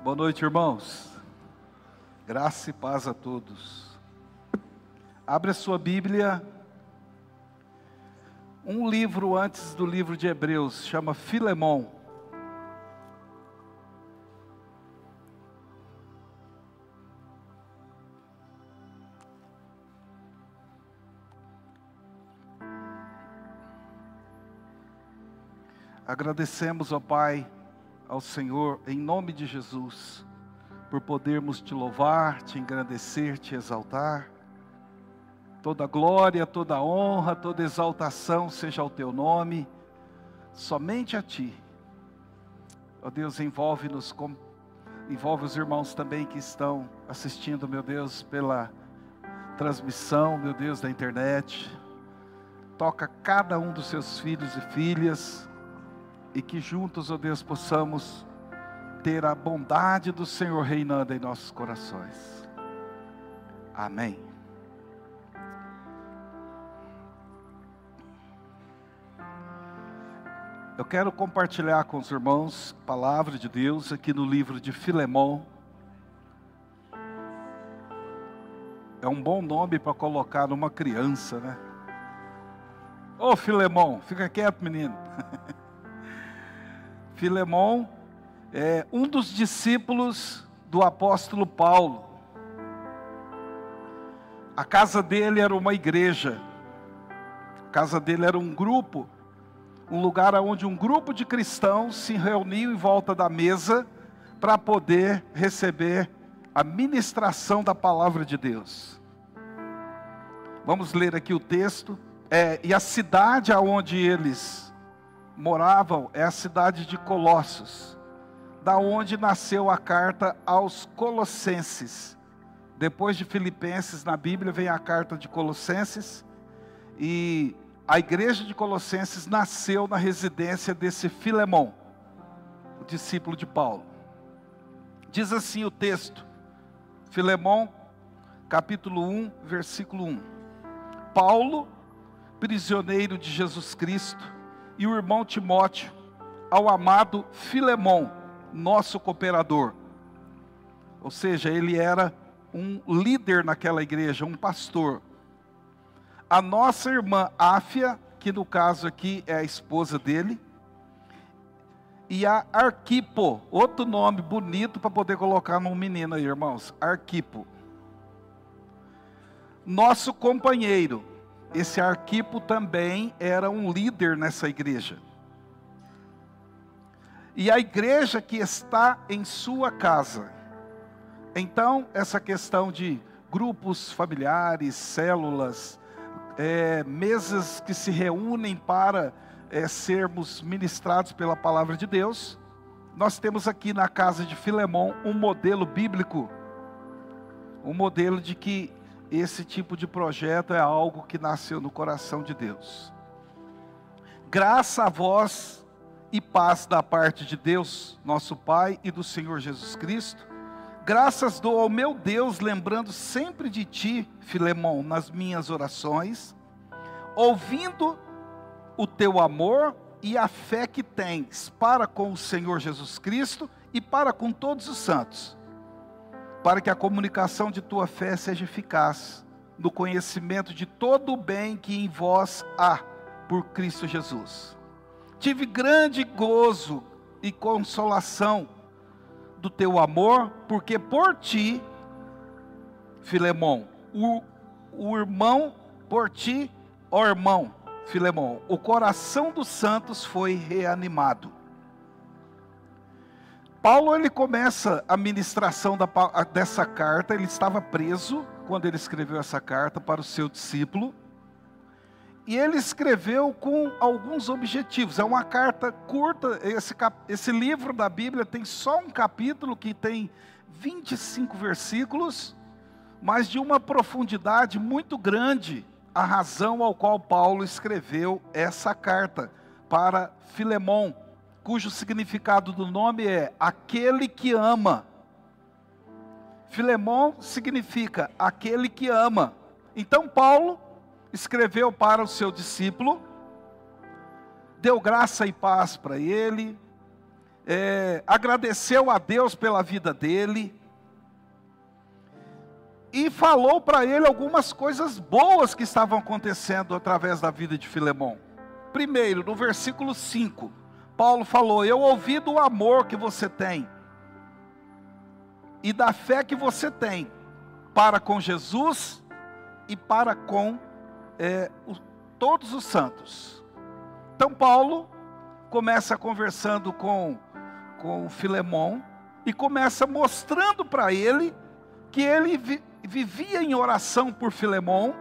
Boa noite, irmãos. Graça e paz a todos. Abre a sua Bíblia. Um livro antes do livro de Hebreus, chama Filemão. Agradecemos, ó Pai, ao Senhor, em nome de Jesus, por podermos te louvar, te engrandecer, te exaltar. Toda glória, toda honra, toda exaltação seja ao teu nome, somente a ti. Ó Deus, envolve os irmãos também que estão assistindo, meu Deus, pela transmissão, meu Deus, da internet. Toca cada um dos seus filhos e filhas, e que juntos, ó Deus, possamos ter a bondade do Senhor reinando em nossos corações. Amém. Eu quero compartilhar com os irmãos a palavra de Deus aqui no livro de Filemão. É um bom nome para colocar numa criança, né? Ô Filemão, fica quieto, menino. Filemão é um dos discípulos do apóstolo Paulo. A casa dele era uma igreja. A casa dele era um grupo, um lugar onde um grupo de cristãos se reuniu em volta da mesa para poder receber a ministração da palavra de Deus. Vamos ler aqui o texto. E a cidade aonde eles moravam é a cidade de Colossos, da onde nasceu a carta aos Colossenses. Depois de Filipenses, na Bíblia vem a carta de Colossenses, e a igreja de Colossenses nasceu na residência desse Filemão, o discípulo de Paulo. Diz assim o texto, Filemão, capítulo 1, versículo 1. Paulo, prisioneiro de Jesus Cristo, e o irmão Timóteo, ao amado Filemão, nosso cooperador. Ou seja, ele era um líder naquela igreja, um pastor. A nossa irmã Áfia, que no caso aqui é a esposa dele, e a Arquipo, outro nome bonito para poder colocar num menino aí, irmãos, Arquipo. Nosso companheiro. Esse Arquipo também era um líder nessa igreja. E a igreja que está em sua casa. Então, essa questão de grupos familiares, células, mesas que se reúnem para sermos ministrados pela palavra de Deus. Nós temos aqui na casa de Filemão um modelo bíblico. Um modelo de que esse tipo de projeto é algo que nasceu no coração de Deus. Graça a vós e paz da parte de Deus, nosso Pai, e do Senhor Jesus Cristo. Graças dou ao meu Deus, lembrando sempre de ti, Filemão, nas minhas orações, ouvindo o teu amor e a fé que tens para com o Senhor Jesus Cristo e para com todos os santos, para que a comunicação de tua fé seja eficaz, no conhecimento de todo o bem que em vós há, por Cristo Jesus. Tive grande gozo e consolação do teu amor, porque por ti, Filemão, o irmão, por ti, ó irmão, Filemão, o coração dos santos foi reanimado. Paulo, ele começa a ministração dessa carta. Ele estava preso quando ele escreveu essa carta para o seu discípulo. E ele escreveu com alguns objetivos. É uma carta curta. Esse livro da Bíblia tem só um capítulo que tem 25 versículos, mas de uma profundidade muito grande, a razão ao qual Paulo escreveu essa carta para Filemão, cujo significado do nome é aquele que ama. Filemão significa aquele que ama. Então Paulo escreveu para o seu discípulo, deu graça e paz para ele, agradeceu a Deus pela vida dele, e falou para ele algumas coisas boas que estavam acontecendo através da vida de Filemão. Primeiro, no versículo 5, Paulo falou: eu ouvi do amor que você tem, e da fé que você tem, para com Jesus e para com todos os santos. Então Paulo começa conversando com Filemão, e começa mostrando para ele que ele vivia em oração por Filemão,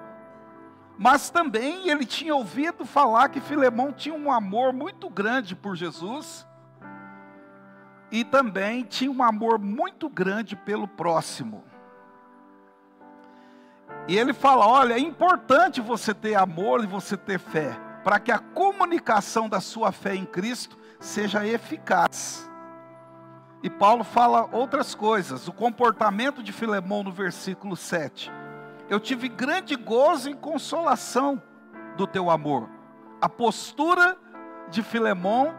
mas também ele tinha ouvido falar que Filemão tinha um amor muito grande por Jesus, e também tinha um amor muito grande pelo próximo. E ele fala: olha, é importante você ter amor e você ter fé, para que a comunicação da sua fé em Cristo seja eficaz. E Paulo fala outras coisas, o comportamento de Filemão no versículo 7. Eu tive grande gozo e consolação do teu amor. A postura de Filemão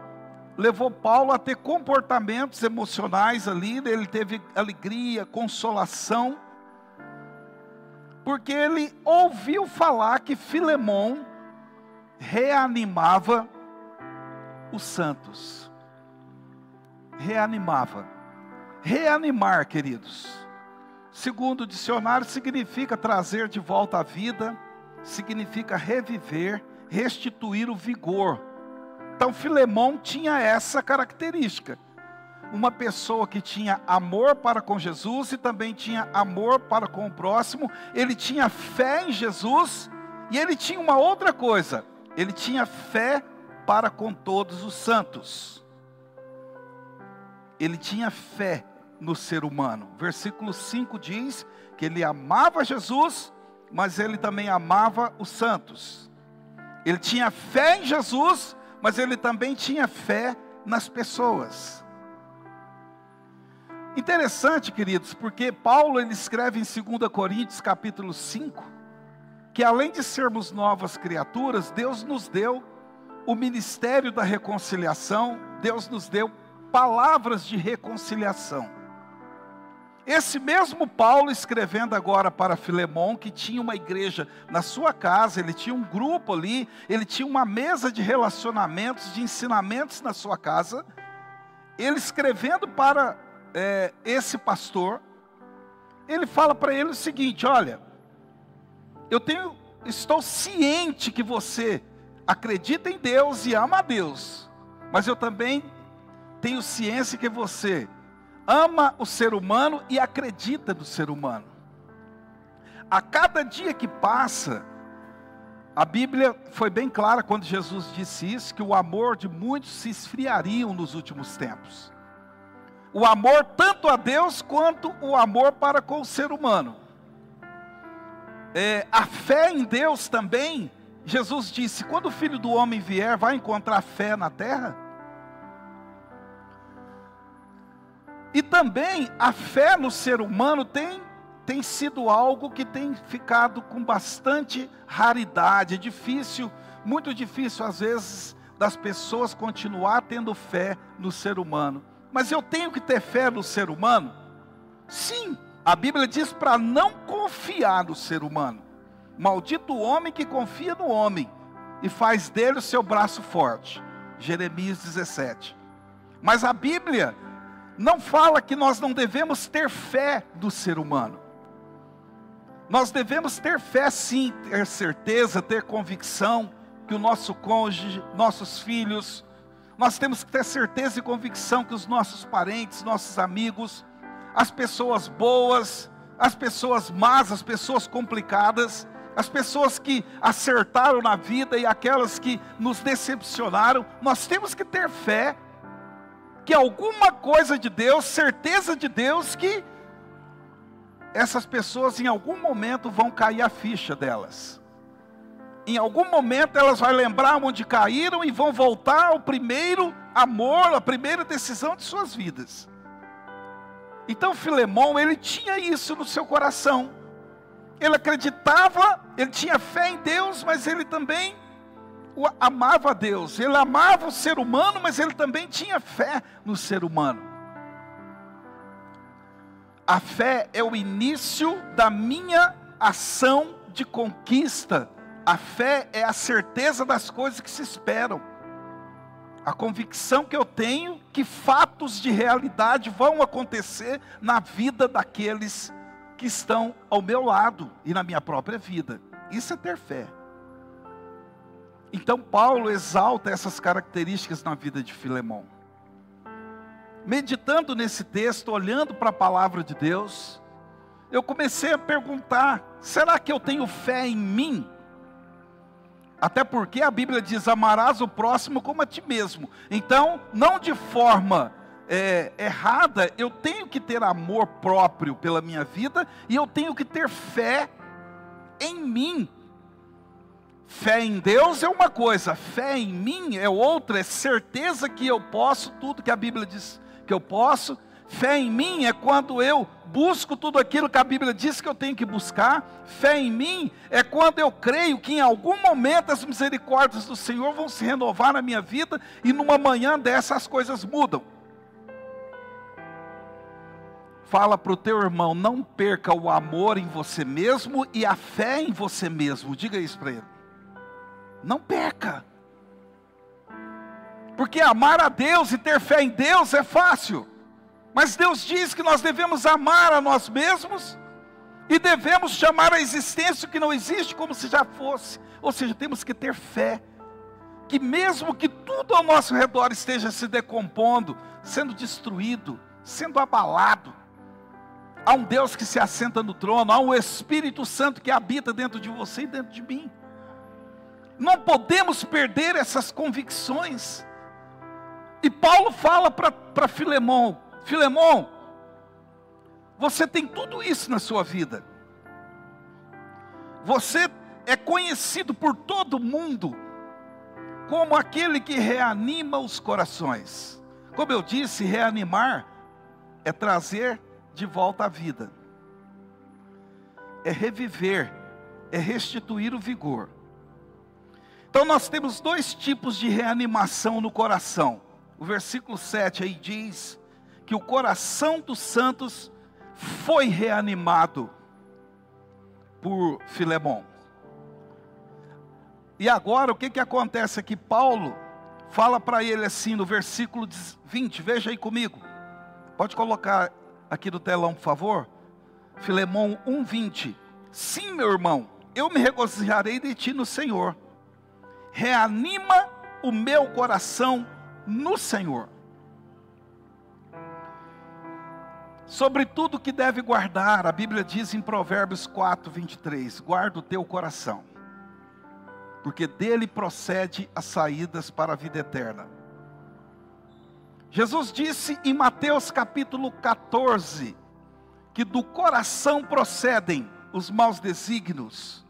levou Paulo a ter comportamentos emocionais ali, ele teve alegria, consolação, porque ele ouviu falar que Filemão reanimava os santos. Reanimava. Reanimar, queridos, segundo o dicionário, significa trazer de volta à vida, significa reviver, restituir o vigor. Então Filemão tinha essa característica. Uma pessoa que tinha amor para com Jesus e também tinha amor para com o próximo. Ele tinha fé em Jesus e ele tinha uma outra coisa. Ele tinha fé para com todos os santos. Ele tinha fé no ser humano. Versículo 5 diz que ele amava Jesus, mas ele também amava os santos. Ele tinha fé em Jesus, mas ele também tinha fé nas pessoas. Interessante, queridos, porque Paulo ele escreve em 2 Coríntios capítulo 5, que além de sermos novas criaturas, Deus nos deu o ministério da reconciliação, Deus nos deu palavras de reconciliação. Esse mesmo Paulo escrevendo agora para Filemão, que tinha uma igreja na sua casa, ele tinha um grupo ali, ele tinha uma mesa de relacionamentos, de ensinamentos na sua casa, ele escrevendo para esse pastor, ele fala para ele o seguinte: olha, estou ciente que você acredita em Deus e ama a Deus, mas eu também tenho ciência que você ama o ser humano e acredita no ser humano. A cada dia que passa, a Bíblia foi bem clara quando Jesus disse isso, que o amor de muitos se esfriariam nos últimos tempos. O amor tanto a Deus quanto o amor para com o ser humano. A fé em Deus também, Jesus disse: quando o Filho do Homem vier, vai encontrar fé na terra? E também a fé no ser humano tem sido algo que tem ficado com bastante raridade. É difícil, muito difícil às vezes, das pessoas continuar tendo fé no ser humano. Mas eu tenho que ter fé no ser humano? Sim, a Bíblia diz para não confiar no ser humano. Maldito o homem que confia no homem e faz dele o seu braço forte. Jeremias 17. Mas a Bíblia não fala que nós não devemos ter fé do ser humano. Nós devemos ter fé sim, ter certeza, ter convicção que o nosso cônjuge, nossos filhos, nós temos que ter certeza e convicção que os nossos parentes, nossos amigos, as pessoas boas, as pessoas más, as pessoas complicadas, as pessoas que acertaram na vida e aquelas que nos decepcionaram, nós temos que ter fé que alguma coisa de Deus, certeza de Deus, que essas pessoas em algum momento vão cair a ficha delas. Em algum momento elas vão lembrar onde caíram e vão voltar ao primeiro amor, a primeira decisão de suas vidas. Então Filemão, ele tinha isso no seu coração. Ele acreditava, ele tinha fé em Deus, mas ele também amava a Deus, ele amava o ser humano, mas ele também tinha fé no ser humano. A fé é o início da minha ação de conquista. A fé é a certeza das coisas que se esperam. A convicção que eu tenho que fatos de realidade vão acontecer na vida daqueles que estão ao meu lado e na minha própria vida. Isso é ter fé. Então Paulo exalta essas características na vida de Filemão. Meditando nesse texto, olhando para a palavra de Deus, eu comecei a perguntar, será que eu tenho fé em mim? Até porque a Bíblia diz, amarás o próximo como a ti mesmo. Então, não de forma errada, eu tenho que ter amor próprio pela minha vida, e eu tenho que ter fé em mim. Fé em Deus é uma coisa, fé em mim é outra, é certeza que eu posso tudo que a Bíblia diz que eu posso. Fé em mim é quando eu busco tudo aquilo que a Bíblia diz que eu tenho que buscar. Fé em mim é quando eu creio que em algum momento as misericórdias do Senhor vão se renovar na minha vida, e numa manhã dessa as coisas mudam. Fala para o teu irmão, não perca o amor em você mesmo e a fé em você mesmo. Diga isso para ele. Não perca. Porque amar a Deus e ter fé em Deus é fácil. Mas Deus diz que nós devemos amar a nós mesmos e devemos chamar a existência o que não existe como se já fosse. Ou seja, temos que ter fé. Que mesmo que tudo ao nosso redor esteja se decompondo, sendo destruído, sendo abalado, há um Deus que se assenta no trono, há um Espírito Santo que habita dentro de você e dentro de mim. Não podemos perder essas convicções. E Paulo fala para Filemão, Filemão, você tem tudo isso na sua vida. Você é conhecido por todo mundo como aquele que reanima os corações. Como eu disse, reanimar é trazer de volta à vida. É reviver, é restituir o vigor. Então nós temos dois tipos de reanimação no coração. O versículo 7 aí diz que o coração dos santos foi reanimado por Filemão. E agora o que acontece aqui? Paulo fala para ele assim no versículo 20, veja aí comigo. Pode colocar aqui no telão, por favor. Filemão 1:20. Sim, meu irmão, eu me regozijarei de ti no Senhor. Reanima o meu coração no Senhor. Sobre tudo que deve guardar, a Bíblia diz em Provérbios 4:23, guarda o teu coração, porque dele procede as saídas para a vida eterna. Jesus disse em Mateus capítulo 14, que do coração procedem os maus desígnios,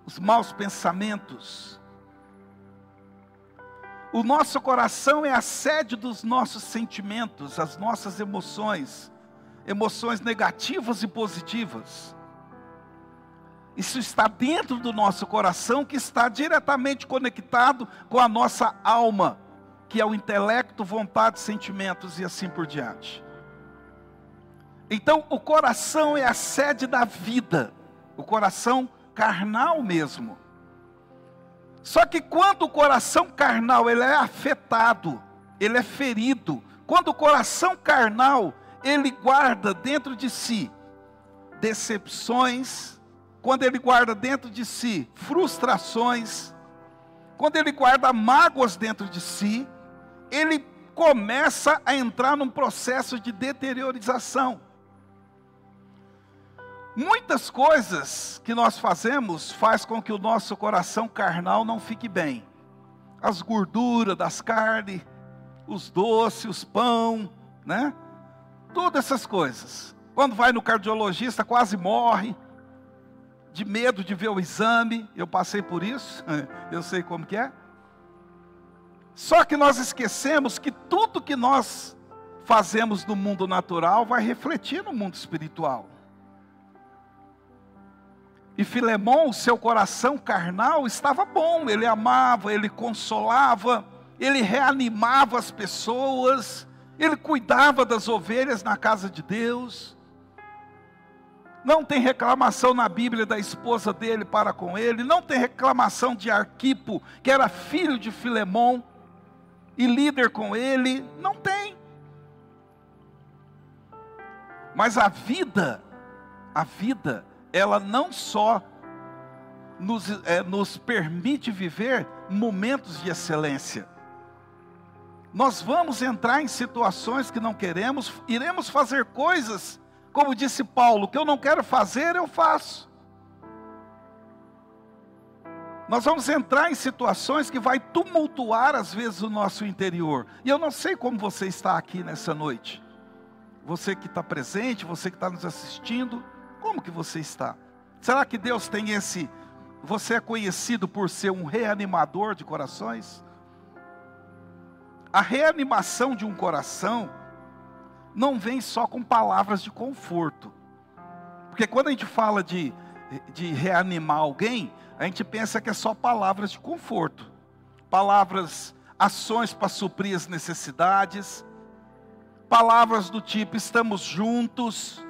os maus pensamentos. O nosso coração é a sede dos nossos sentimentos, as nossas emoções, emoções negativas e positivas. Isso está dentro do nosso coração, que está diretamente conectado com a nossa alma, que é o intelecto, vontade, sentimentos e assim por diante. Então, o coração é a sede da vida, o coração carnal mesmo. Só que quando o coração carnal ele é afetado, ele é ferido, quando o coração carnal ele guarda dentro de si decepções, quando ele guarda dentro de si frustrações, quando ele guarda mágoas dentro de si, ele começa a entrar num processo de deteriorização. Muitas coisas que nós fazemos faz com que o nosso coração carnal não fique bem. As gorduras das carnes, os doces, os pão, né? Todas essas coisas. Quando vai no cardiologista quase morre, de medo de ver o exame. Eu passei por isso, eu sei como que é. Só que nós esquecemos que tudo que nós fazemos no mundo natural vai refletir no mundo espiritual. E Filemão, seu coração carnal estava bom, ele amava, ele consolava, ele reanimava as pessoas, ele cuidava das ovelhas na casa de Deus. Não tem reclamação na Bíblia da esposa dele para com ele, não tem reclamação de Arquipo, que era filho de Filemão e líder com ele, não tem. Mas a vida, ela não só nos permite viver momentos de excelência. Nós vamos entrar em situações que não queremos, iremos fazer coisas, como disse Paulo, que eu não quero fazer, eu faço. Nós vamos entrar em situações que vai tumultuar às vezes o nosso interior. E eu não sei como você está aqui nessa noite. Você que está presente, você que está nos assistindo, como que você está? Será que Deus tem você é conhecido por ser um reanimador de corações? A reanimação de um coração não vem só com palavras de conforto. Porque quando a gente fala de reanimar alguém, a gente pensa que é só palavras de conforto. Palavras, ações para suprir as necessidades. Palavras do tipo, estamos juntos.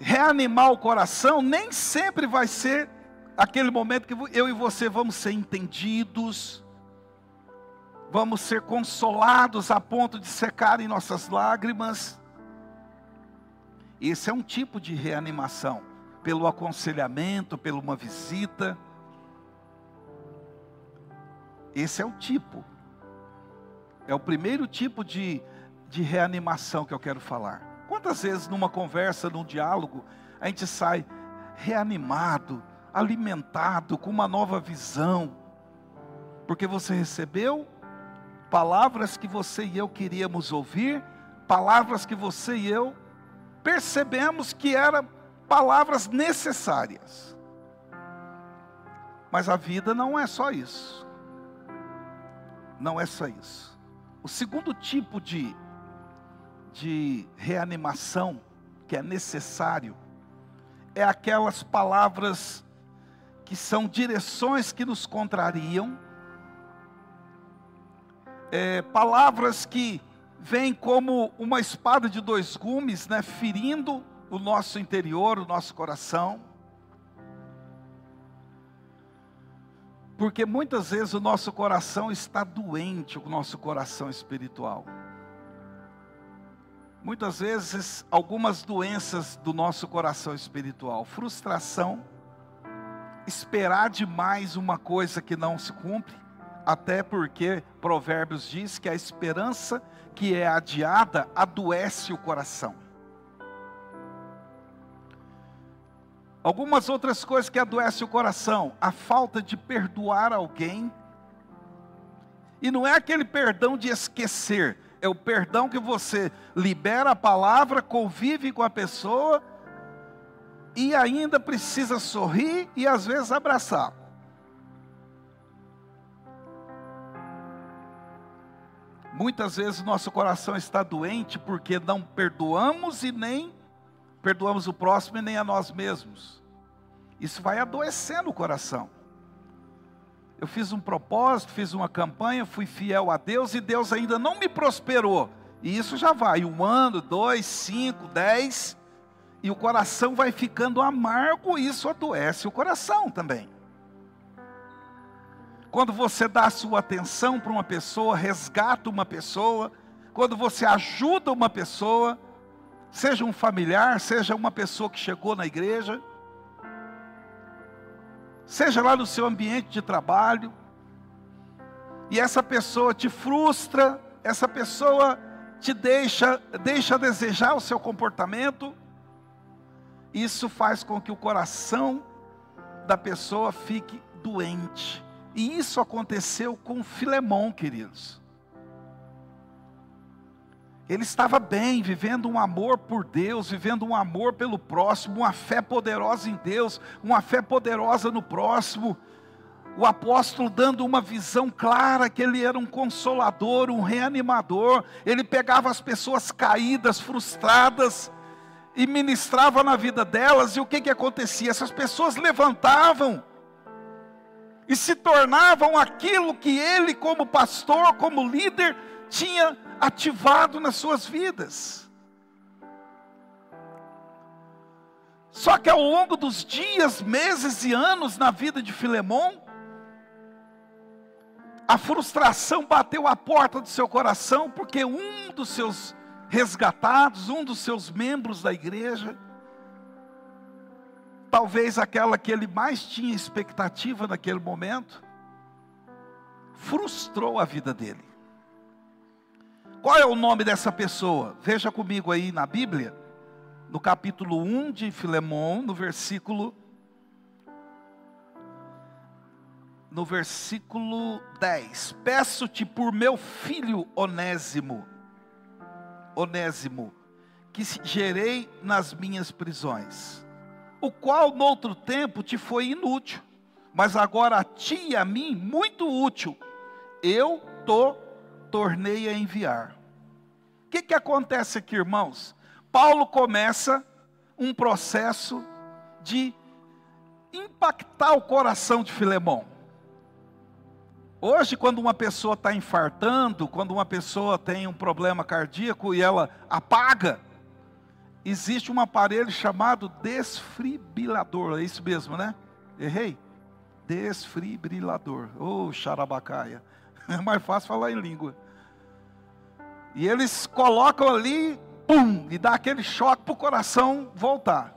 Reanimar o coração nem sempre vai ser aquele momento que eu e você vamos ser entendidos. Vamos ser consolados a ponto de secarem nossas lágrimas. Esse é um tipo de reanimação, pelo aconselhamento, pela uma visita. Esse é o tipo. É o primeiro tipo de reanimação que eu quero falar. Quantas vezes numa conversa, num diálogo, a gente sai reanimado, alimentado, com uma nova visão, porque você recebeu palavras que você e eu queríamos ouvir, palavras que você e eu percebemos que eram palavras necessárias. Mas a vida não é só isso. Não é só isso. O segundo tipo de reanimação que é necessário é aquelas palavras que são direções que nos contrariam, palavras que vêm como uma espada de dois gumes, né, ferindo o nosso interior, o nosso coração. Porque muitas vezes o nosso coração está doente, o nosso coração espiritual. Muitas vezes, algumas doenças do nosso coração espiritual. Frustração, esperar demais uma coisa que não se cumpre, até porque Provérbios diz que a esperança que é adiada adoece o coração. Algumas outras coisas que adoecem o coração, a falta de perdoar alguém. E não é aquele perdão de esquecer, é o perdão que você libera a palavra, convive com a pessoa e ainda precisa sorrir e às vezes abraçar. Muitas vezes o nosso coração está doente porque não perdoamos e nem perdoamos o próximo e nem a nós mesmos. Isso vai adoecendo o coração. Eu fiz um propósito, fiz uma campanha, fui fiel a Deus e Deus ainda não me prosperou. E isso já vai 1 ano, 2, 5, 10, e o coração vai ficando amargo, e isso adoece o coração também. Quando você dá a sua atenção para uma pessoa, resgata uma pessoa, quando você ajuda uma pessoa, seja um familiar, seja uma pessoa que chegou na igreja, seja lá no seu ambiente de trabalho, e essa pessoa te frustra, essa pessoa te deixa a desejar o seu comportamento, isso faz com que o coração da pessoa fique doente. E isso aconteceu com Filemão, queridos. Ele estava bem, vivendo um amor por Deus, vivendo um amor pelo próximo, uma fé poderosa em Deus, uma fé poderosa no próximo. O apóstolo dando uma visão clara que ele era um consolador, um reanimador. Ele pegava as pessoas caídas, frustradas, e ministrava na vida delas, e o que acontecia? Essas pessoas levantavam e se tornavam aquilo que ele, como pastor, como líder, tinha ativado nas suas vidas. Só que ao longo dos dias, meses e anos na vida de Filemon, a frustração bateu à porta do seu coração, porque um dos seus resgatados, um dos seus membros da igreja, talvez aquela que ele mais tinha expectativa naquele momento, frustrou a vida dele. Qual é o nome dessa pessoa? Veja comigo aí na Bíblia, no capítulo 1 de Filemon, no versículo 10. Peço-te por meu filho Onésimo, que gerei nas minhas prisões, o qual noutro tempo te foi inútil, mas agora a ti e a mim muito útil, eu tornei a enviar. O que acontece aqui, irmãos? Paulo começa um processo de impactar o coração de Filemon. Hoje, quando uma pessoa está infartando, quando uma pessoa tem um problema cardíaco e ela apaga, existe um aparelho chamado desfibrilador. É isso mesmo, né? Errei? Desfibrilador. Oh, xarabacaia. É mais fácil falar em língua. E eles colocam ali, pum, e dá aquele choque para o coração voltar.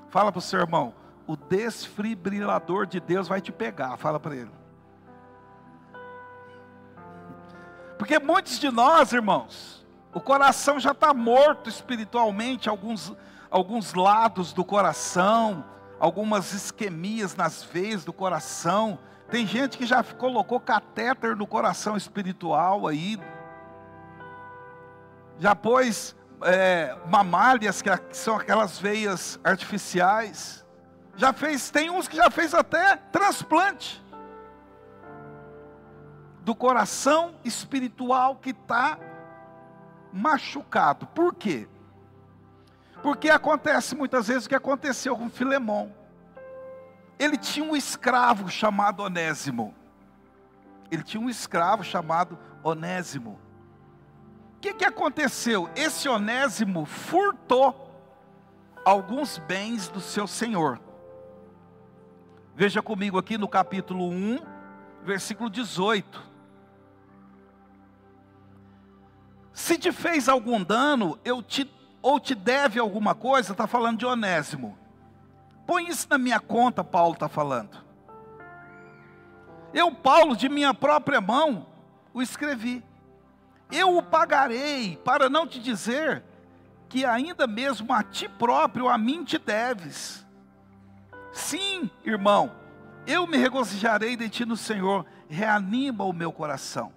Fala para o seu irmão, o desfibrilador de Deus vai te pegar. Fala para ele. Porque muitos de nós, irmãos, o coração já está morto espiritualmente, alguns lados do coração, algumas isquemias nas veias do coração. Tem gente que já colocou catéter no coração espiritual aí, já pôs mamálias, que são aquelas veias artificiais, tem uns que já fez até transplante do coração espiritual que está machucado. Por quê? Porque acontece muitas vezes o que aconteceu com Filemon. Ele tinha um escravo chamado Onésimo. O que aconteceu? Esse Onésimo furtou alguns bens do seu senhor. Veja comigo aqui no capítulo 1, versículo 18. Se te fez algum dano, ou te deve alguma coisa, está falando de Onésimo. Põe isso na minha conta, Paulo está falando. Eu, Paulo, de minha própria mão, o escrevi. Eu o pagarei, para não te dizer que ainda mesmo a ti próprio, a mim te deves. Sim, irmão, eu me regozijarei de ti no Senhor, reanima o meu coração.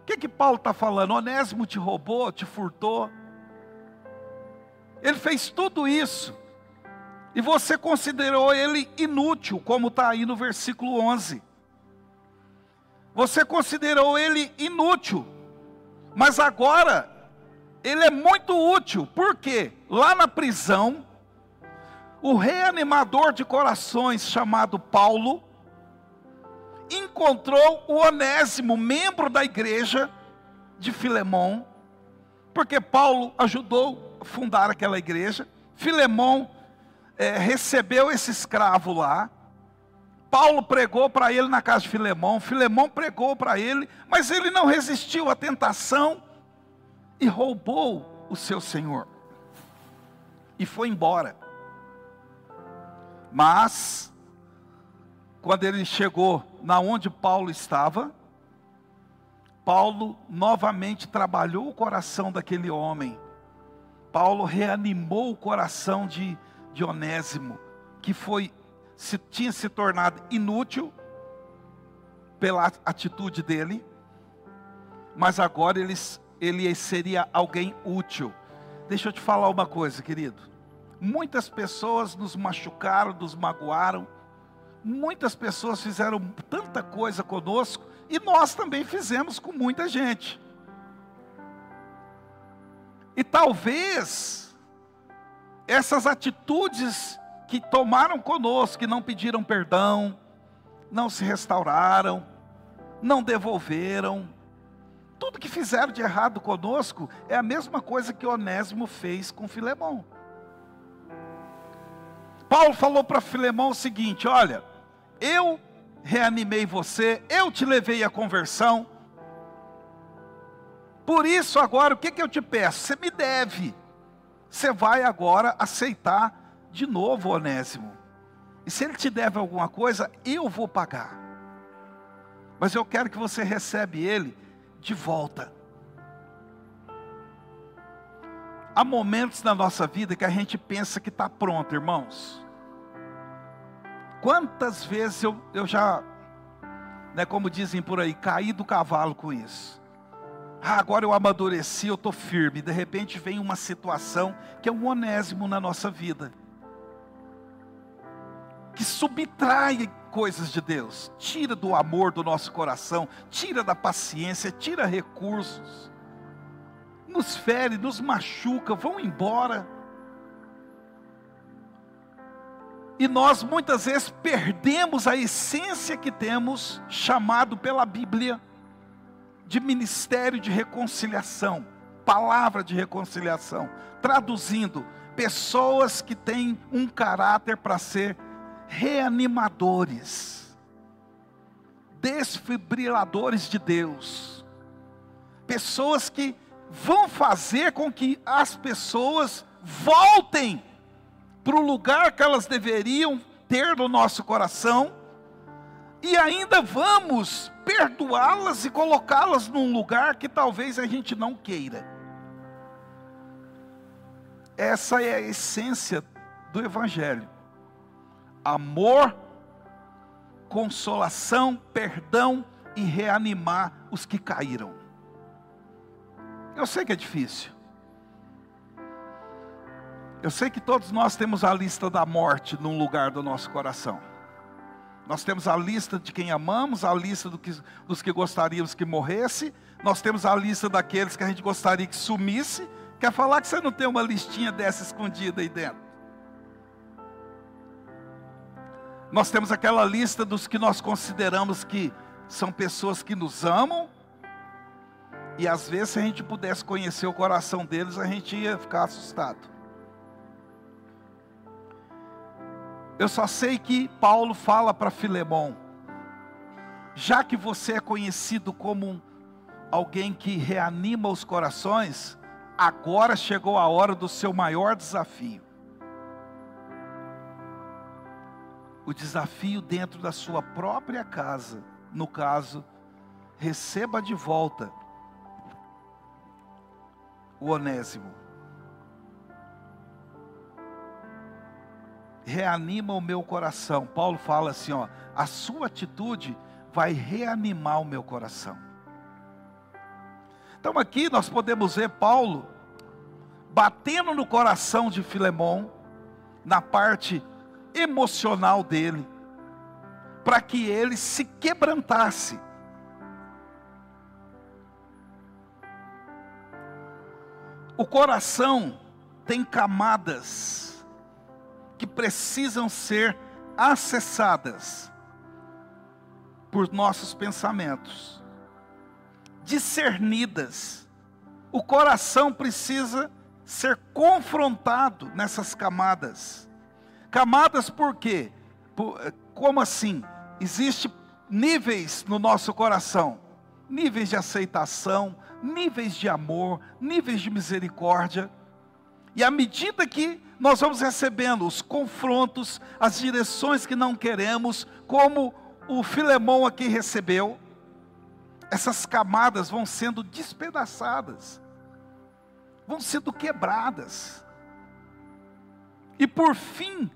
O que Paulo está falando? Onésimo te roubou, te furtou. Ele fez tudo isso. E você considerou ele inútil, como está aí no versículo 11. Você considerou ele inútil. Mas agora, ele é muito útil. Por quê? Lá na prisão, o reanimador de corações chamado Paulo encontrou o Onésimo, membro da igreja de Filemon, porque Paulo ajudou a fundar aquela igreja. Filemon recebeu esse escravo lá. Paulo pregou para ele na casa de Filemon. Filemon pregou para ele, mas ele não resistiu à tentação e roubou o seu senhor e foi embora. Mas quando ele chegou na onde Paulo estava, Paulo novamente trabalhou o coração daquele homem. Paulo reanimou o coração de Onésimo, que tinha se tornado inútil pela atitude dele, mas agora ele seria alguém útil. Deixa eu te falar uma coisa, querido. Muitas pessoas nos machucaram, nos magoaram. Muitas pessoas fizeram tanta coisa conosco, e nós também fizemos com muita gente. E talvez essas atitudes que tomaram conosco, que não pediram perdão, não se restauraram, não devolveram, tudo que fizeram de errado conosco é a mesma coisa que Onésimo fez com Filemão. Paulo falou para Filemão o seguinte: olha, eu reanimei você, eu te levei à conversão, por isso agora o que eu te peço? Você me deve, você vai agora aceitar de novo Onésimo, e se ele te deve alguma coisa, eu vou pagar, mas eu quero que você recebe ele de volta. Há momentos na nossa vida que a gente pensa que está pronto, irmãos. Quantas vezes eu já, como dizem por aí, caí do cavalo com isso. Agora eu amadureci, eu estou firme. De repente vem uma situação que é um Onésimo na nossa vida, que subtrai coisas de Deus, tira do amor do nosso coração, tira da paciência, tira recursos, nos fere, nos machuca, vão embora. E nós muitas vezes perdemos a essência que temos, chamado pela Bíblia de ministério de reconciliação, palavra de reconciliação, traduzindo, pessoas que têm um caráter para ser reanimadores, desfibriladores de Deus, pessoas que vão fazer com que as pessoas voltem para o lugar que elas deveriam ter no nosso coração, e ainda vamos perdoá-las e colocá-las num lugar que talvez a gente não queira. Essa é a essência do Evangelho: amor, consolação, perdão e reanimar os que caíram. Eu sei que é difícil. Eu sei que todos nós temos a lista da morte num lugar do nosso coração. Nós temos a lista de quem amamos, a lista dos que gostaríamos que morresse. Nós temos a lista daqueles que a gente gostaria que sumisse. Quer falar que você não tem uma listinha dessa escondida aí dentro? Nós temos aquela lista dos que nós consideramos que são pessoas que nos amam. E às vezes, se a gente pudesse conhecer o coração deles, a gente ia ficar assustado. Eu só sei que Paulo fala para Filemão: já que você é conhecido como alguém que reanima os corações, agora chegou a hora do seu maior desafio. O desafio dentro da sua própria casa. No caso, receba de volta o Onésimo. Reanima o meu coração. Paulo fala assim, a sua atitude vai reanimar o meu coração. Então aqui nós podemos ver Paulo batendo no coração de Filemão, na parte emocional dele, para que ele se quebrantasse. O coração tem camadas que precisam ser acessadas por nossos pensamentos, discernidas. O coração precisa ser confrontado nessas camadas. Camadas por quê? Como assim? Existem níveis no nosso coração, níveis de aceitação, níveis de amor, níveis de misericórdia. E à medida que nós vamos recebendo os confrontos, as direções que não queremos, como o Filemão aqui recebeu, essas camadas vão sendo despedaçadas, vão sendo quebradas. E por fim,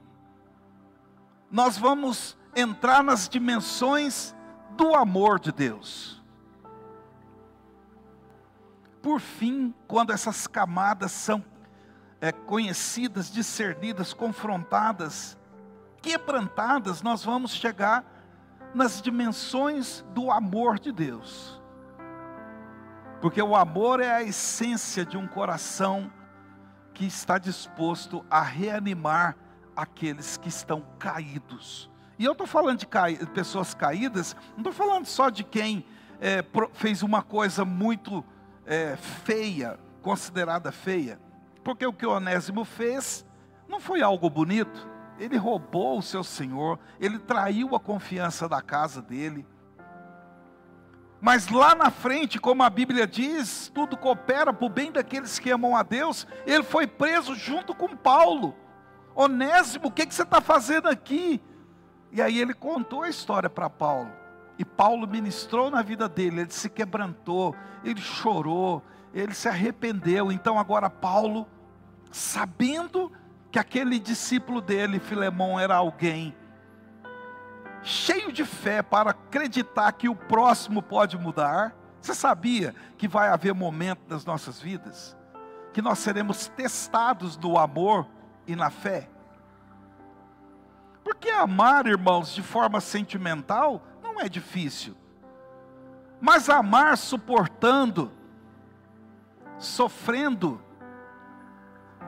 nós vamos entrar nas dimensões do amor de Deus. Por fim, quando essas camadas são conhecidas, discernidas, confrontadas, quebrantadas, nós vamos chegar nas dimensões do amor de Deus. Porque o amor é a essência de um coração que está disposto a reanimar aqueles que estão caídos. E eu estou falando de pessoas caídas, não estou falando só de quem fez uma coisa muito feia, considerada feia. Porque o que Onésimo fez não foi algo bonito. Ele roubou o seu senhor, ele traiu a confiança da casa dele. Mas lá na frente, como a Bíblia diz, tudo coopera para o bem daqueles que amam a Deus. Ele foi preso junto com Paulo. Onésimo, o que você está fazendo aqui? E aí ele contou a história para Paulo. E Paulo ministrou na vida dele, ele se quebrantou, ele chorou, ele se arrependeu. Então agora Paulo, sabendo que aquele discípulo dele, Filemão, era alguém cheio de fé para acreditar que o próximo pode mudar. Você sabia que vai haver momento nas nossas vidas que nós seremos testados no amor e na fé? Porque amar, irmãos, de forma sentimental não é difícil. Mas amar suportando, sofrendo,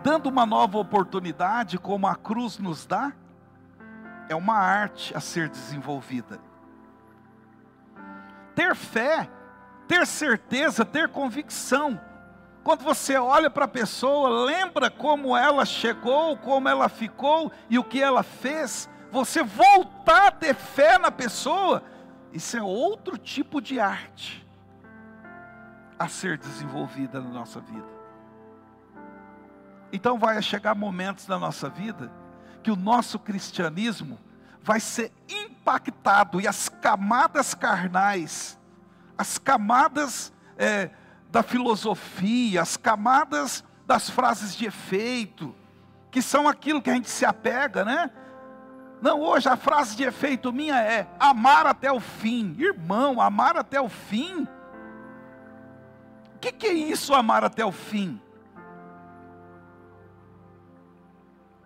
dando uma nova oportunidade, como a cruz nos dá, é uma arte a ser desenvolvida. Ter fé, ter certeza, ter convicção. Quando você olha para a pessoa, lembra como ela chegou, como ela ficou e o que ela fez, você voltar a ter fé na pessoa, isso é outro tipo de arte a ser desenvolvida na nossa vida. Então vai chegar momentos na nossa vida que o nosso cristianismo vai ser impactado, e as camadas carnais, as camadas da filosofia, as camadas das frases de efeito, que são aquilo que a gente se apega, né? Não, hoje a frase de efeito minha é amar até o fim. Irmão, amar até o fim? O que é isso, amar até o fim?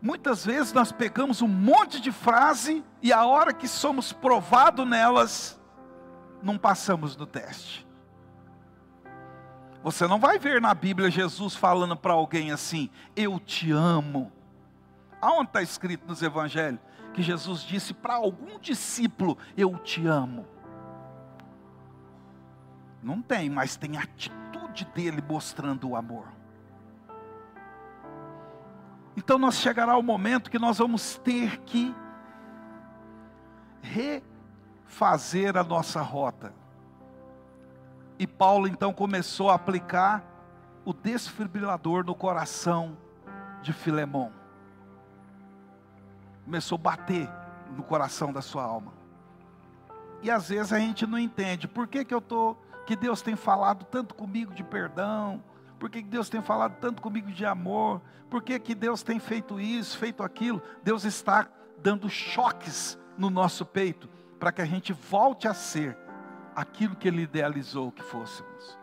Muitas vezes nós pegamos um monte de frase e a hora que somos provados nelas, não passamos no teste. Você não vai ver na Bíblia Jesus falando para alguém assim, eu te amo. Aonde está escrito nos evangelhos que Jesus disse para algum discípulo, eu te amo? Não tem, mas tem a atitude dele mostrando o amor. Então nós chegará o momento que nós vamos ter que refazer a nossa rota. E Paulo então começou a aplicar o desfibrilador no coração de Filemão. Começou a bater no coração da sua alma. E às vezes a gente não entende por que Deus tem falado tanto comigo de perdão. Por que Deus tem falado tanto comigo de amor? Por que Deus tem feito isso, feito aquilo? Deus está dando choques no nosso peito, para que a gente volte a ser aquilo que Ele idealizou que fôssemos.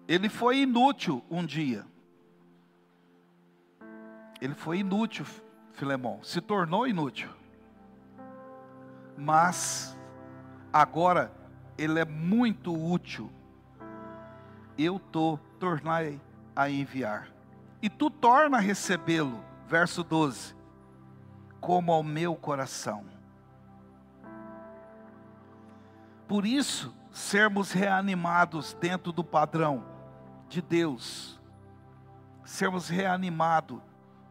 Ele foi inútil um dia. Ele foi inútil, Filemão, se tornou inútil. Mas agora ele é muito útil. Eu tornai a enviar. E tu torna a recebê-lo, verso 12, como ao meu coração. Por isso, sermos reanimados dentro do padrão de Deus, sermos reanimados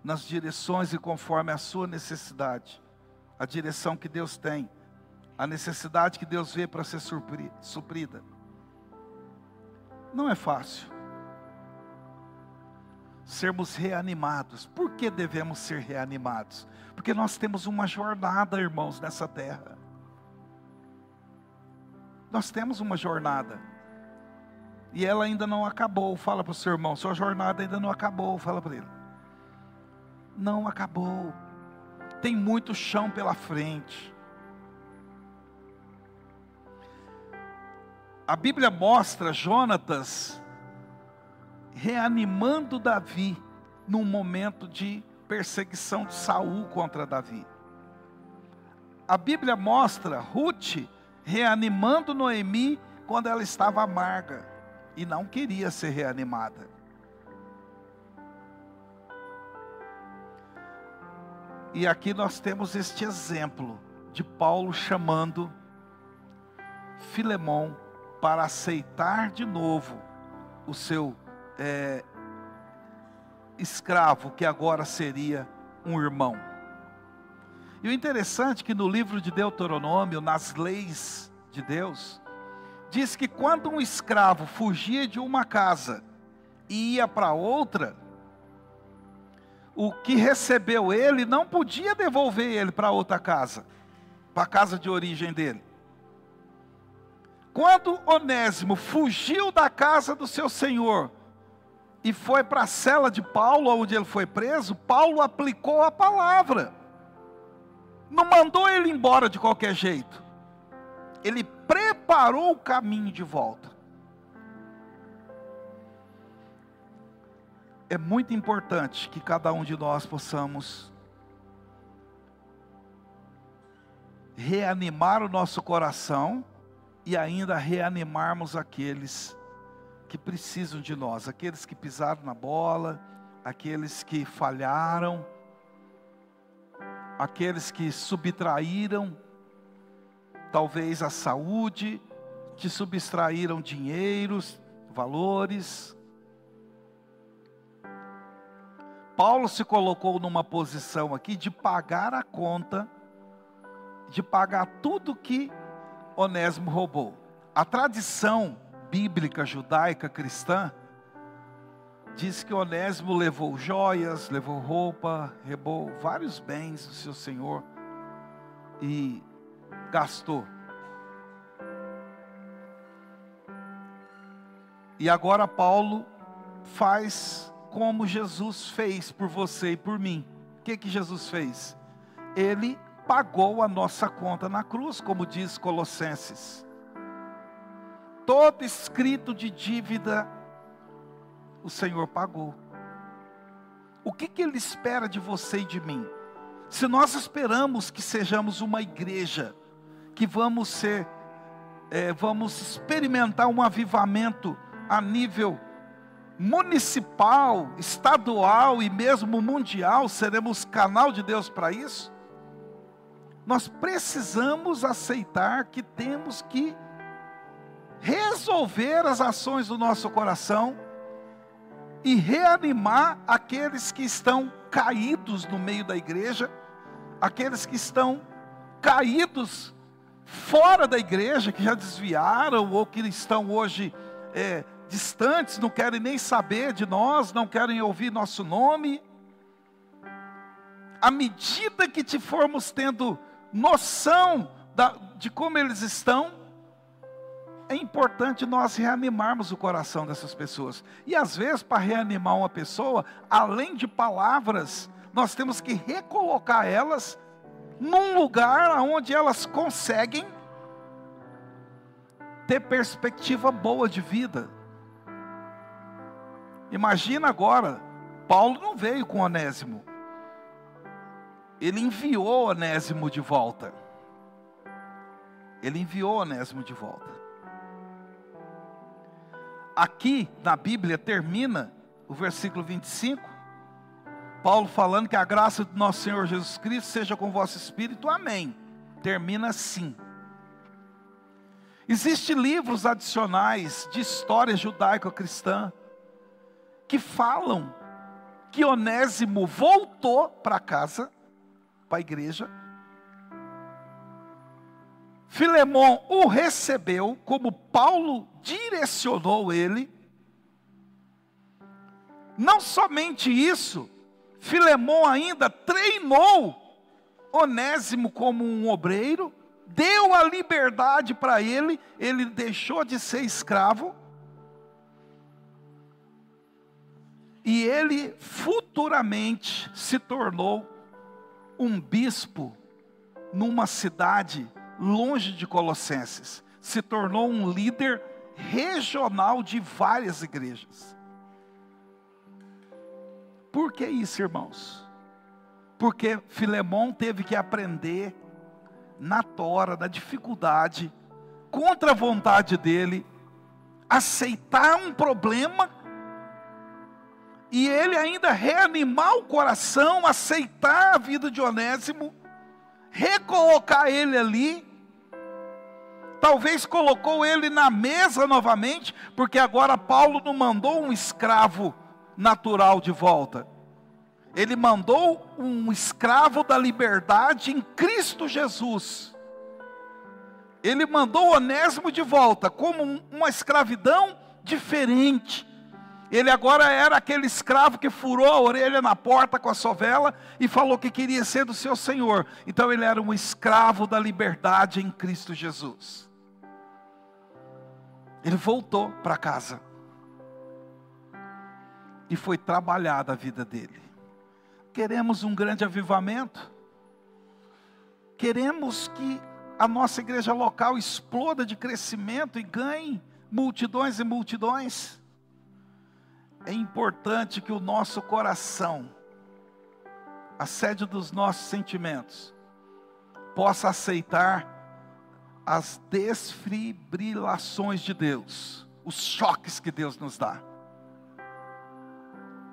nas direções e conforme a sua necessidade, a direção que Deus tem, a necessidade que Deus vê para ser suprida. Não é fácil. Sermos reanimados. Por que devemos ser reanimados? Porque nós temos uma jornada, irmãos, nessa terra. Nós temos uma jornada. E ela ainda não acabou. Fala para o seu irmão, sua jornada ainda não acabou. Fala para ele. Não acabou. Tem muito chão pela frente. A Bíblia mostra Jonatas reanimando Davi num momento de perseguição de Saul contra Davi. A Bíblia mostra Ruth reanimando Noemi quando ela estava amarga e não queria ser reanimada. E aqui nós temos este exemplo de Paulo chamando Filemon para aceitar de novo o seu escravo, que agora seria um irmão. E o interessante é que no livro de Deuteronômio, nas leis de Deus, diz que quando um escravo fugia de uma casa e ia para outra, o que recebeu ele não podia devolver ele para outra casa, para a casa de origem dele. Quando Onésimo fugiu da casa do seu senhor e foi para a cela de Paulo, onde ele foi preso, Paulo aplicou a palavra. Não mandou ele embora de qualquer jeito. Ele preparou o caminho de volta. É muito importante que cada um de nós possamos reanimar o nosso coração e ainda reanimarmos aqueles que precisam de nós, aqueles que pisaram na bola, aqueles que falharam, aqueles que subtraíram talvez a saúde, que subtraíram dinheiros, valores. Paulo se colocou numa posição aqui de pagar a conta, de pagar tudo que Onésimo roubou. A tradição bíblica, judaica, cristã, diz que Onésimo levou joias, levou roupa, roubou vários bens do seu senhor e gastou. E agora Paulo faz como Jesus fez por você e por mim. O que Jesus fez? Ele pagou a nossa conta na cruz, como diz Colossenses. Todo escrito de dívida o Senhor pagou. O que Ele espera de você e de mim? Se nós esperamos que sejamos uma igreja, que vamos experimentar um avivamento a nível municipal, estadual e mesmo mundial, seremos canal de Deus para isso? Nós precisamos aceitar que temos que resolver as ações do nosso coração e reanimar aqueles que estão caídos no meio da igreja, aqueles que estão caídos fora da igreja, que já desviaram ou que estão hoje distantes, não querem nem saber de nós, não querem ouvir nosso nome. À medida que te formos tendo noção de como eles estão, é importante nós reanimarmos o coração dessas pessoas. E às vezes, para reanimar uma pessoa, além de palavras, nós temos que recolocar elas num lugar onde elas conseguem ter perspectiva boa de vida. Imagina agora, Paulo não veio com Onésimo. Ele enviou Onésimo de volta. Ele enviou Onésimo de volta. Aqui na Bíblia termina o versículo 25, Paulo falando que a graça do nosso Senhor Jesus Cristo seja com o vosso espírito, amém. Termina assim. Existem livros adicionais de história judaico-cristã que falam que Onésimo voltou para casa, para a igreja. Filemon o recebeu, como Paulo direcionou ele. Não somente isso, Filemon ainda treinou Onésimo como um obreiro, deu a liberdade para ele, ele deixou de ser escravo, e ele futuramente se tornou um bispo numa cidade longe de Colossenses, se tornou um líder regional de várias igrejas. Por que isso, irmãos? Porque Filemon teve que aprender na tora, na dificuldade, contra a vontade dele, aceitar um problema, e ele ainda reanimar o coração, aceitar a vida de Onésimo, recolocar ele ali, talvez colocou ele na mesa novamente, porque agora Paulo não mandou um escravo natural de volta, ele mandou um escravo da liberdade em Cristo Jesus. Ele mandou Onésimo de volta, como uma escravidão diferente. Ele agora era aquele escravo que furou a orelha na porta com a sovela e falou que queria ser do seu Senhor. Então ele era um escravo da liberdade em Cristo Jesus. Ele voltou para casa. E foi trabalhada a vida dele. Queremos um grande avivamento? Queremos que a nossa igreja local exploda de crescimento e ganhe multidões e multidões? É importante que o nosso coração, a sede dos nossos sentimentos, possa aceitar as desfibrilações de Deus, os choques que Deus nos dá.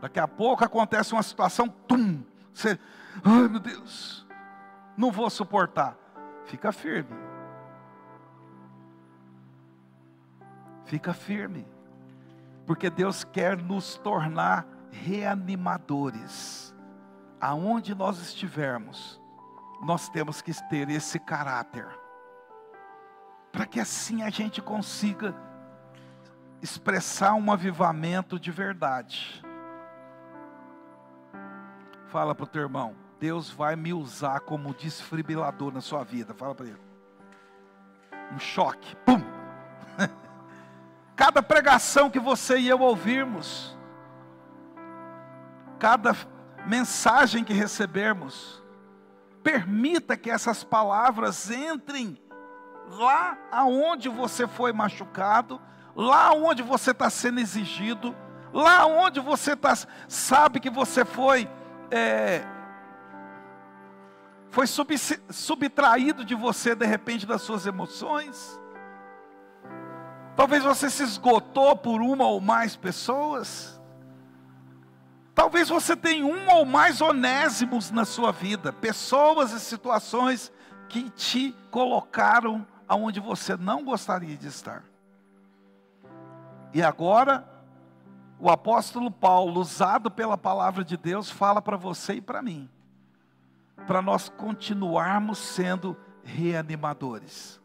Daqui a pouco acontece uma situação, você, ai meu Deus, não vou suportar. Fica firme. Fica firme. Porque Deus quer nos tornar reanimadores. Aonde nós estivermos, nós temos que ter esse caráter. Para que assim a gente consiga expressar um avivamento de verdade. Fala para o teu irmão, Deus vai me usar como desfibrilador na sua vida. Fala para ele. Um choque. Pum! Cada pregação que você e eu ouvirmos, cada mensagem que recebermos, permita que essas palavras entrem lá aonde você foi machucado, lá onde você está sendo exigido, lá onde você sabe que você foi subtraído de você de repente das suas emoções. Talvez você se esgotou por uma ou mais pessoas. Talvez você tenha um ou mais Onésimos na sua vida. Pessoas e situações que te colocaram aonde você não gostaria de estar. E agora, o apóstolo Paulo, usado pela palavra de Deus, fala para você e para mim. Para nós continuarmos sendo reanimadores.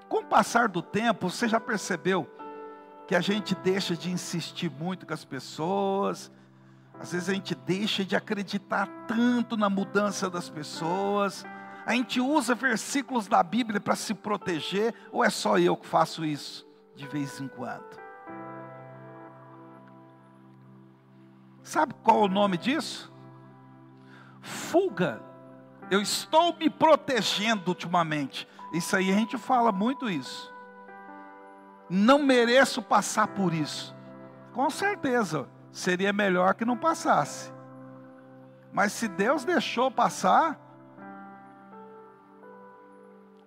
Com o passar do tempo, você já percebeu que a gente deixa de insistir muito com as pessoas, às vezes a gente deixa de acreditar tanto na mudança das pessoas, a gente usa versículos da Bíblia para se proteger, ou é só eu que faço isso de vez em quando? Sabe qual é o nome disso? Fuga. Eu estou me protegendo ultimamente. Isso aí a gente fala muito isso. Não mereço passar por isso. Com certeza, seria melhor que não passasse. Mas se Deus deixou passar,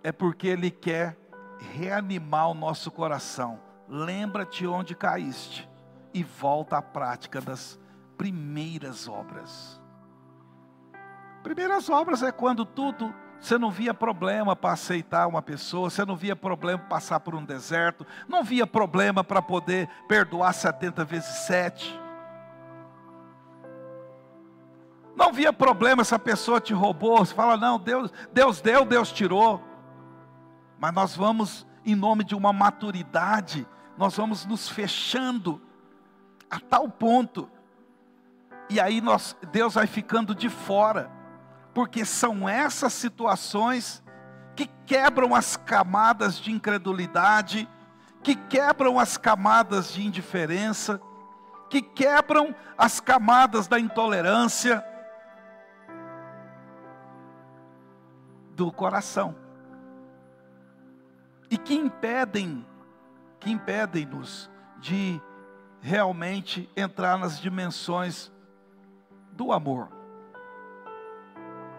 é porque Ele quer reanimar o nosso coração. Lembra-te onde caíste e volta à prática das primeiras obras. Primeiras obras é quando tudo, você não via problema para aceitar uma pessoa, você não via problema para passar por um deserto, não via problema para poder perdoar 70 vezes 7. Não via problema se a pessoa te roubou, você fala, não, Deus deu, Deus tirou. Mas nós vamos, em nome de uma maturidade, nós vamos nos fechando a tal ponto, e aí Deus vai ficando de fora. Porque são essas situações que quebram as camadas de incredulidade, que quebram as camadas de indiferença, que quebram as camadas da intolerância do coração. E que impedem-nos de realmente entrar nas dimensões do amor.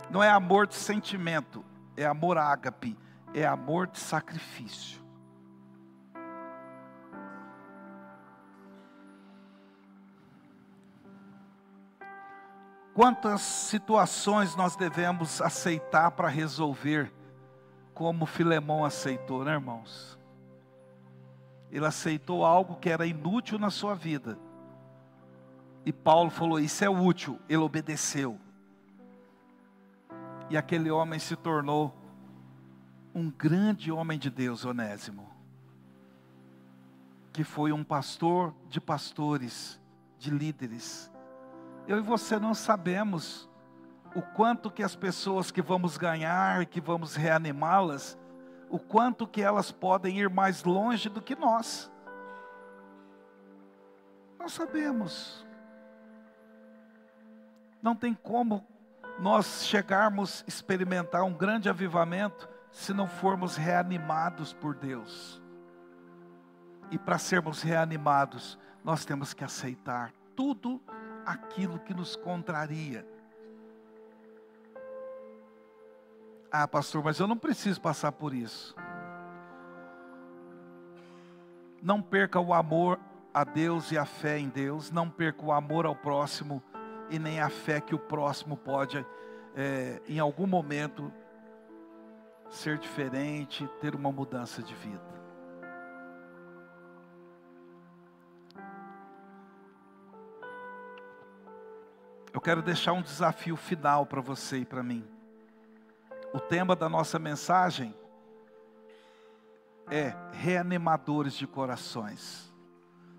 Não é amor de sentimento, é amor ágape, é amor de sacrifício. Quantas situações nós devemos aceitar para resolver, como Filemão aceitou, né, irmãos? Ele aceitou algo que era inútil na sua vida. E Paulo falou, isso é útil. Ele obedeceu. E aquele homem se tornou um grande homem de Deus, Onésimo. Que foi um pastor de pastores, de líderes. Eu e você não sabemos o quanto que as pessoas que vamos ganhar, que vamos reanimá-las, o quanto que elas podem ir mais longe do que nós. Não sabemos. Não tem como nós chegarmos a experimentar um grande avivamento se não formos reanimados por Deus. E para sermos reanimados, nós temos que aceitar tudo aquilo que nos contraria. Ah, pastor, mas eu não preciso passar por isso. Não perca o amor a Deus e a fé em Deus. Não perca o amor ao próximo e nem a fé que o próximo pode, em algum momento, ser diferente, ter uma mudança de vida. Eu quero deixar um desafio final para você e para mim. O tema da nossa mensagem é reanimadores de corações.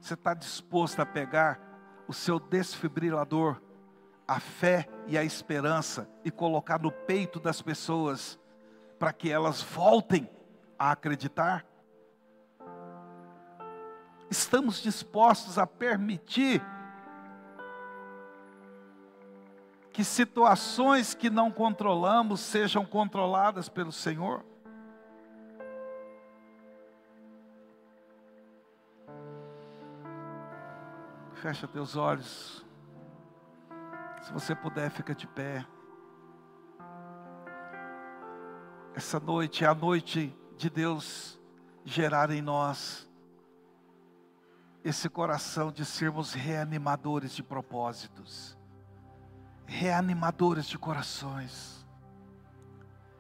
Você está disposto a pegar o seu desfibrilador, a fé e a esperança, e colocar no peito das pessoas, para que elas voltem a acreditar? Estamos dispostos a permitir que situações que não controlamos sejam controladas pelo Senhor? Fecha teus olhos. Se você puder, fica de pé. Essa noite é a noite de Deus gerar em nós esse coração de sermos reanimadores de propósitos. Reanimadores de corações,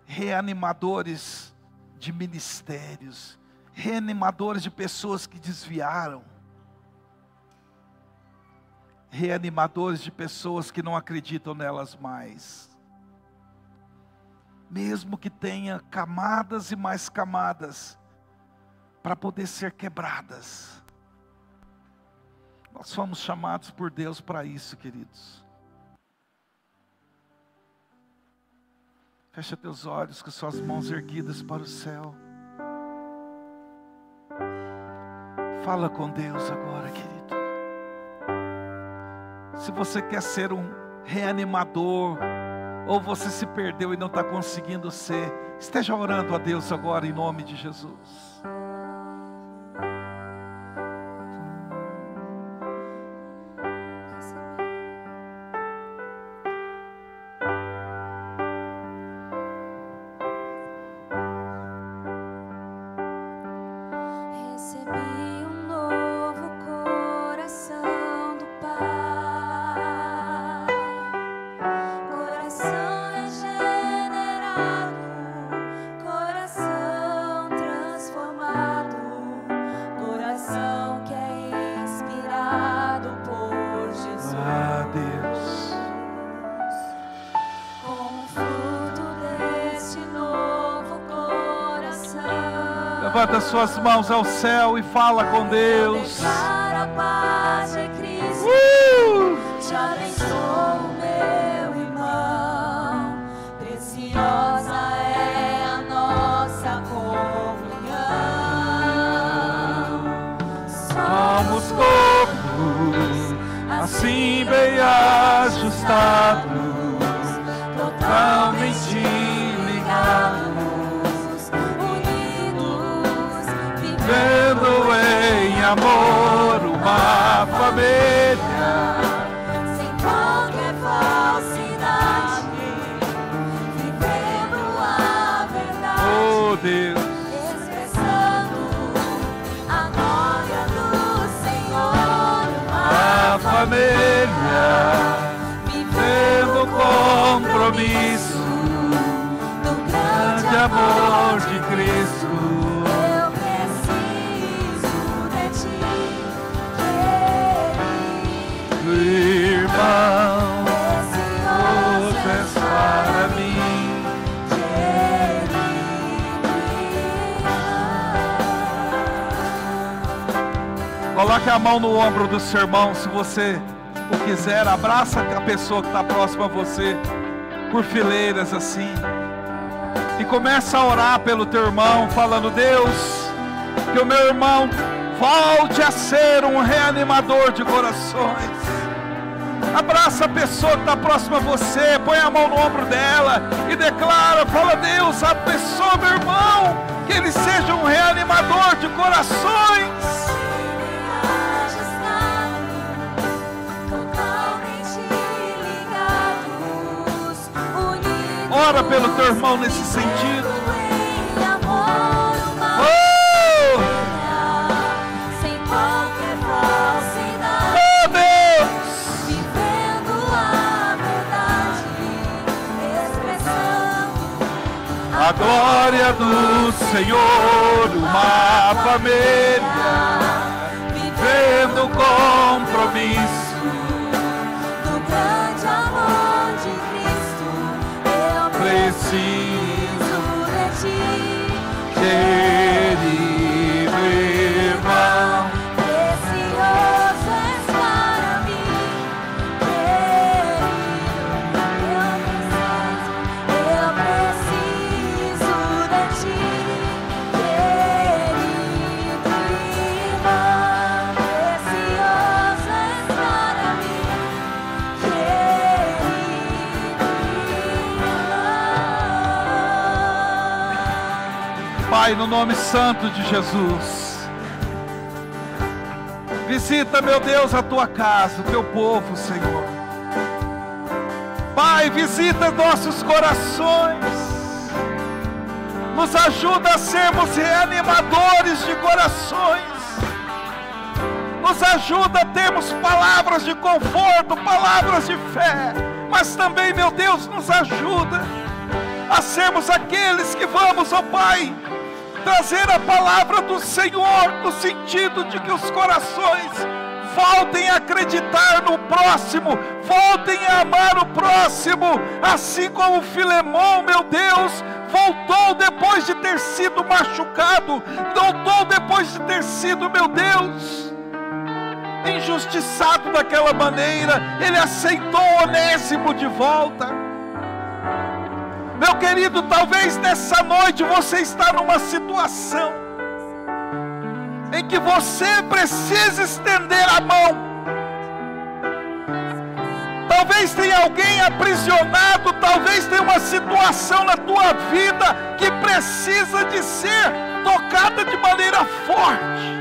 reanimadores de ministérios, reanimadores de pessoas que desviaram, reanimadores de pessoas que não acreditam nelas mais, mesmo que tenha camadas e mais camadas para poder ser quebradas. Nós fomos chamados por Deus para isso, queridos. Fecha teus olhos com suas mãos erguidas para o céu. Fala com Deus agora, querido. Se você quer ser um reanimador, ou você se perdeu e não está conseguindo ser, esteja orando a Deus agora em nome de Jesus. Levanta suas mãos ao céu e fala com Deus. A paz de Cristo te abençoo, meu irmão. Preciosa é a nossa comunhão. Somos corpos, assim bem ajustados, totalmente ligados, vivendo em amor uma família, sem qualquer falsidade, vivendo a família, vivendo o compromisso do de amor de Cristo. Eu preciso de ti, querido Irmão, precioso és para mim. Coloque a mão no ombro do seu irmão, se você o quiser. Abraça a pessoa que está próxima a você, por fileiras assim. E começa a orar pelo teu irmão, falando: Deus, que o meu irmão volte a ser um reanimador de corações. Abraça a pessoa que está próxima a você, põe a mão no ombro dela e declara, fala: Deus, abençoa meu irmão, que ele seja um reanimador de corações. Ora pelo teu irmão nesse sentido. Sem qualquer falsidade. Oh Deus! Vivendo a verdade, expressando A glória do Senhor, uma família, vivendo o compromisso do grande amor de Cristo. Eu preciso de ti, querido irmão. precioso és para mim, querido. Eu preciso de ti, querido irmão. Precioso és para mim, querido irmão. Pai, no nome santo de Jesus, visita, meu Deus, a tua casa, o teu povo, Senhor. Pai, visita nossos corações, nos ajuda a sermos reanimadores de corações, nos ajuda a termos palavras de conforto, palavras de fé, mas também, meu Deus, nos ajuda a sermos aqueles que vamos, ó Pai, trazer a palavra do Senhor, no sentido de que os corações voltem a acreditar no próximo, voltem a amar o próximo, assim como Filemão, meu Deus, voltou depois de ter sido machucado, voltou depois de ter sido, meu Deus, injustiçado daquela maneira, ele aceitou Onésimo de volta. Meu querido, talvez nessa noite você está numa situação em que você precisa estender a mão. Talvez tenha alguém aprisionado, talvez tenha uma situação na tua vida que precisa de ser tocada de maneira forte.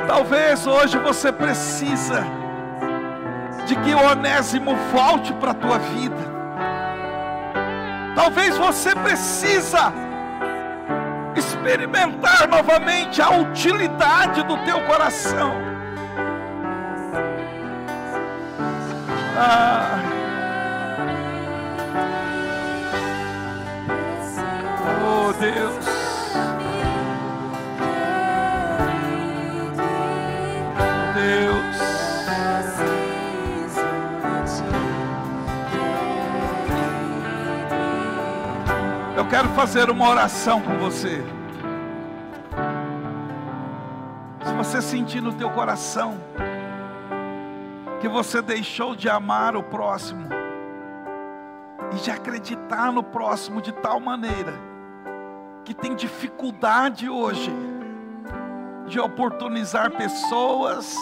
Talvez hoje você precisa de que o Onésimo volte para a tua vida. Talvez você precisa experimentar novamente a utilidade do teu coração. Oh Deus, Deus, eu quero fazer uma oração com você. Se você sentir no teu coração que você deixou de amar o próximo e de acreditar no próximo de tal maneira que tem dificuldade hoje de oportunizar pessoas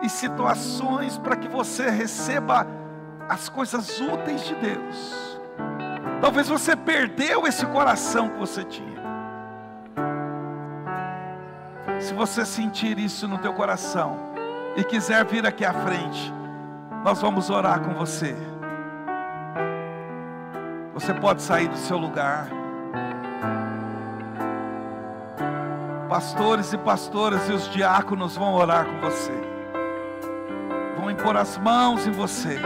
e situações para que você receba as coisas úteis de Deus. Talvez você perdeu esse coração que você tinha. Se você sentir isso no teu coração e quiser vir aqui à frente, nós vamos orar com você. Você pode sair do seu lugar. Pastores e pastoras e os diáconos vão orar com você. Vão impor as mãos em você.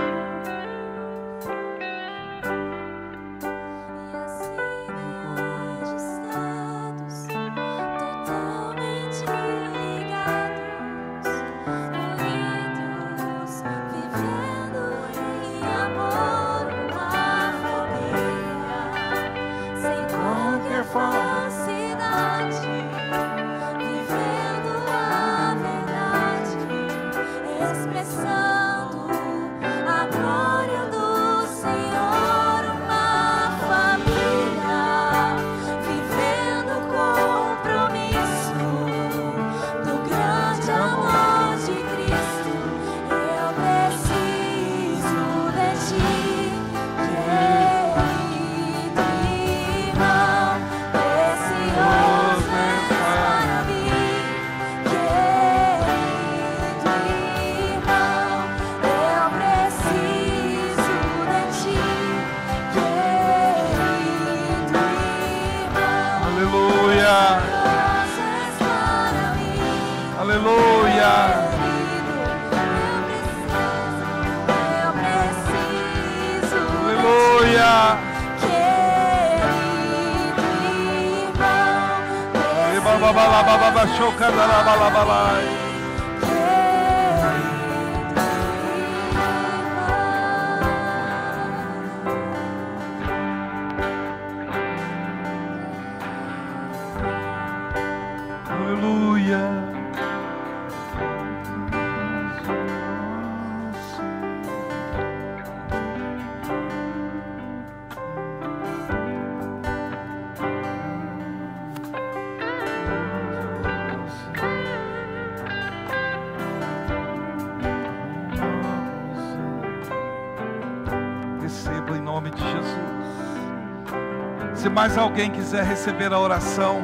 Se mais alguém quiser receber a oração,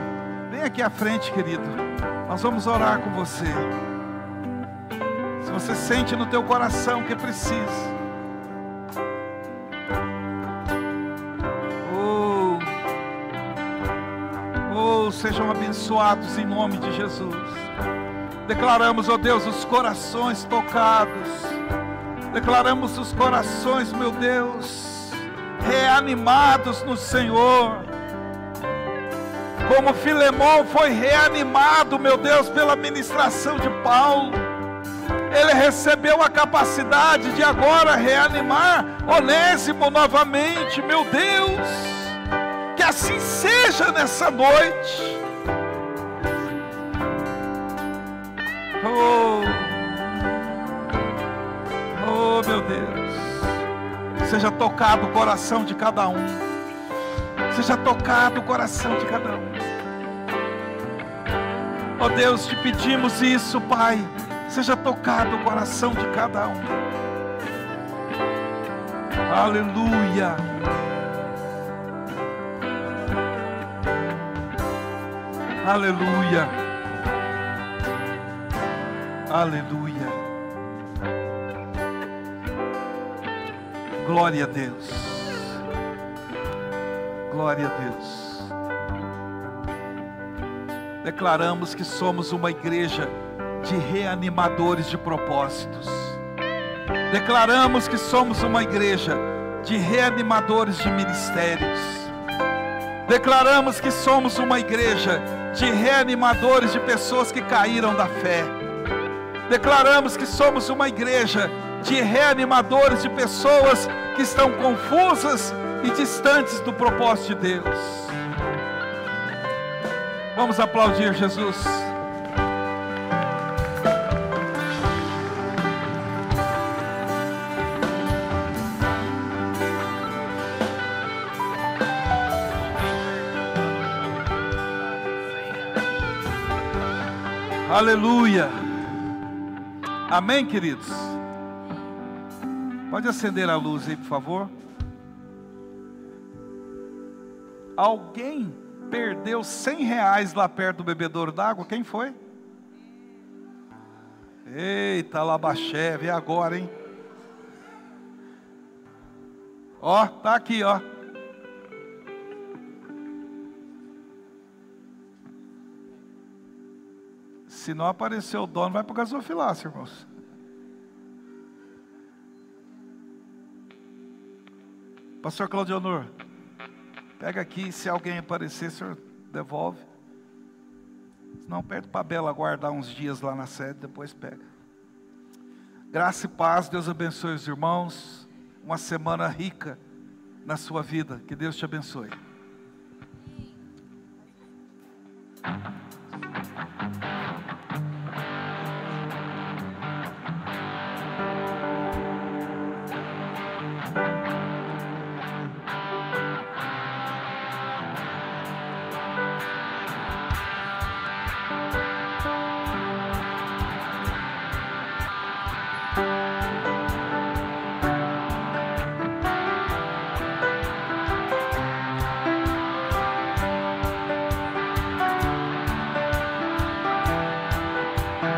vem aqui à frente, querido. Nós vamos orar com você. Se você sente no teu coração que precisa. Sejam abençoados em nome de Jesus. Declaramos, ó Deus, os corações tocados. Declaramos os corações, meu Deus, reanimados no Senhor. Como Filemão foi reanimado, meu Deus, pela ministração de Paulo. Ele recebeu a capacidade de agora reanimar Onésimo novamente, meu Deus. Que assim seja nessa noite. Oh, meu Deus. Seja tocado o coração de cada um. Seja tocado o coração de cada um. Oh Deus, te pedimos isso, Pai. Seja tocado o coração de cada um. Aleluia. Aleluia. Aleluia. Glória a Deus. Glória a Deus. Declaramos que somos uma igreja de reanimadores de propósitos. Declaramos que somos uma igreja de reanimadores de ministérios. Declaramos que somos uma igreja de reanimadores de pessoas que caíram da fé. Declaramos que somos uma igreja de reanimadores de pessoas que estão confusas e distantes do propósito de Deus. Vamos aplaudir Jesus. Aleluia. Amém, queridos? Pode acender a luz aí, por favor. Alguém perdeu R$100 lá perto do bebedouro d'água? Quem foi? Eita, Labaxé, vê agora, hein? Ó, tá aqui, ó. Se não aparecer o dono, vai para o gasofilácio, irmãos. Pastor Claudio Honor, pega aqui, se alguém aparecer, o senhor devolve. Senão pede para a Bela guardar uns dias lá na sede, depois pega. Graça e paz, Deus abençoe os irmãos. Uma semana rica na sua vida, que Deus te abençoe.